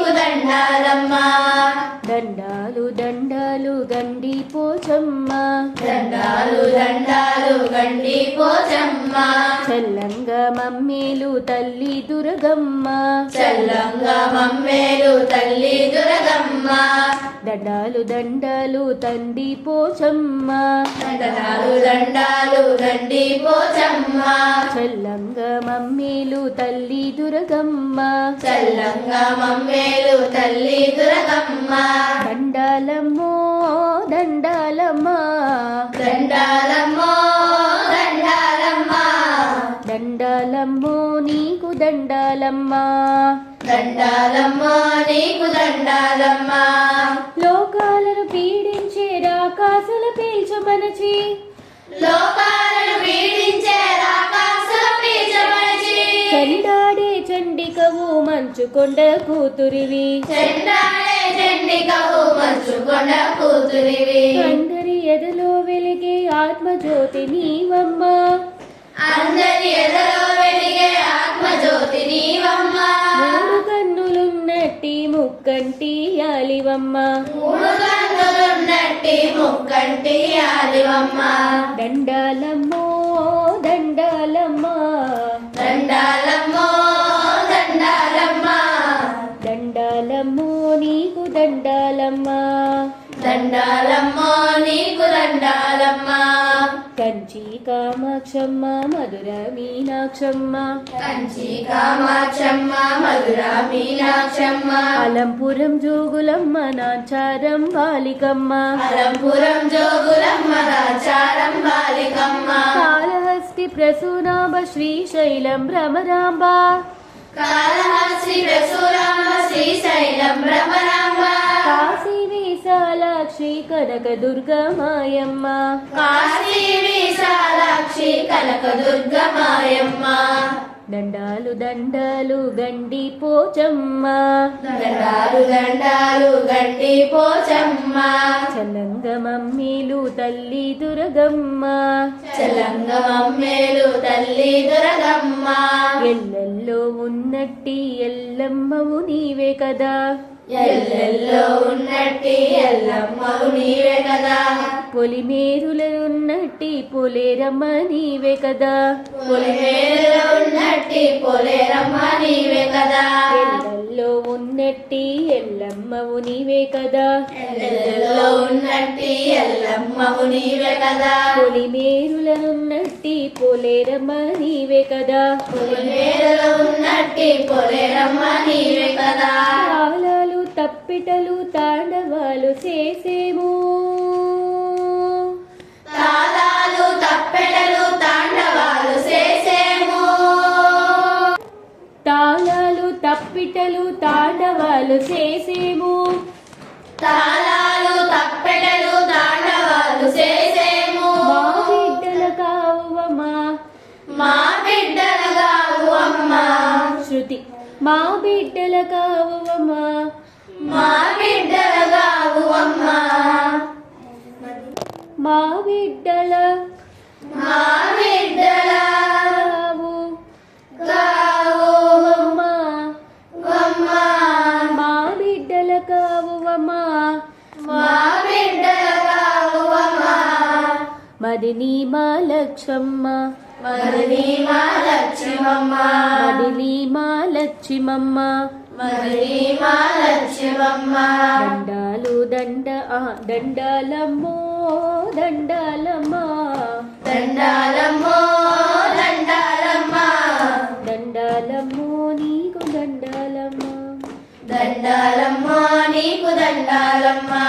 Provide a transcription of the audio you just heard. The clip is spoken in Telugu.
నీకు దండాలమ్మా. దండాలు దండాలు గండి పోచమ్మ, దండాలు దండాలు గండి పోచమ్మ. చల్లంగా మమ్మేలు తల్లి దుర్గమ్మ, చల్లంగా మమ్మేలు తల్లి దుర్గమ్మ. దండాలు దండాలు తండి పోచమ్మ, దండాలు దండాలు గండి పోచమ్మ. చల్లంగా మమ్మేలు తల్లి దుర్గమ్మ, చల్లంగా మమ్మేలు తల్లి దుర్గమ్మ. దండాలమ్మో దండాలమ్మా, దండాలమ్మో దండాలమ్మా. దండాలమ్మో నీకు దండాలమ్మా. దండాలమ్మో నీకు దండాలమ్మా. లోకాలను పీడించే రాకాసుల పీల్చమనచి, లోకాలను పీడించే రాకాసుల పీల్చమనచి. చండాడే చండికవు మంచుకొండ కూతురివి, చెండాడే చండికవు మంచుకొండ కూతురివి. అందరి ఎదలో వెలిగే ఆత్మజ్యోతి నీవమ్మ, అందరి ఎదలో వెలిగే ఆత్మజ్యోతి నీవమ్మ. మూడు కన్నులున్నట్టి ముక్కంటి యాలివమ్మ, మూడు కన్నులున్నట్టి ముక్కంటి ఆదివమ్మ. దండాలమ్మో దండాలమ్మా, దండాలమ్మో దండాలమ్మా. దండాలమ్మో నీకు దండాలమ్మా. దండాలమ్మో నీకు దండాలమ్మా. కంచి కామాక్షమ్మ మధుర మీనాక్షమ్మ, కంచి కామాక్షమ్మ మధుర మీనాక్షమ్మ. అలంపురం జోగులమ్మ నాచారం బాలికమ్మ, అలంపురం జోగులమ్మ దాచారం బాలికమ్మ. కాళహస్తి ప్రసూనాంబ శ్రీశైలం భ్రమరాంబ, కాళహస్తి ప్రసూనాంబ శ్రీశైలం భ్రమరాంబ. కాశీ విశాలాక్షి కనక దుర్గమాయమ్మ, కాశీ విశాలాక్షి కనక దుర్గమాయమ్మ. దండాలు దండాలు గండి పోచమ్మ, దండాలు దండాలు గండి పోచమ్మ. చల్లంగ మమ్మీలు తల్లి దుర్గమ్మ, చల్లంగ మమ్మేలు తల్లి దుర్గమ్మ. ఎల్లెల్లో ఉన్నట్టి ఎల్లమ్మవు నీవే కదా, ఎల్లెల్లో ఉన్నట్టి ఎల్లమ్మవు నీవే కదా. పొలిమేరులో ఉన్నట్టి పొలేరమ్మ నీవే కదా, పొలిమేరులో ఉన్నట్టి పొలేరమ్మ నీవే కదా. ఎల్లెల్లో ఉన్నట్టి ఎల్లమ్మవు నీవే కదా, ఎల్లెల్లో ఉన్నట్టి ఎల్లమ్మవు నీవే కదా. పొలిమేరులో ఉన్నట్టి పొలేరమ్మ నీవే కదా, పొలిమేరులో ఉన్నట్టి పొలేరమ్మ నీవే కదా. తాళాలు తప్పిటలు తాండవాలు చేసేము, తాళాలు తప్పెటలు తాండవాలు చేసేము. తాళాలు తప్పిటలు తాండవాలు చేసేము, తాళాలు తప్పెటలు తాండవాలు చేసేము. మా బిడ్డల కావమ్మా, మా బిడ్డలుగావు అమ్మా. శృతి మా బిడ్డల కావమ్మా, మా బిడ్డలుగావు అమ్మా. మా బిడ్డల మా బిడ్డల కావు గావు అమ్మా, అమ్మా. మా బిడ్డల కావమ్మా. మా బిడ్డలుగావు అమ్మా. మదిని మా లక్ష్మమ్మ, మదిని మా లక్ష్మమ్మ. మదిని మా లక్ష్మమ్మ, మదిని మా లక్ష్మమ్మ. దండాలు దండాలమ్మో దండాలమ్మా, దండాలమ్మో దండాలమ్మా. దండాలమ్మో నీకు దండాలమ్మా. దండాలమ్మో నీకు దండాలమ్మా.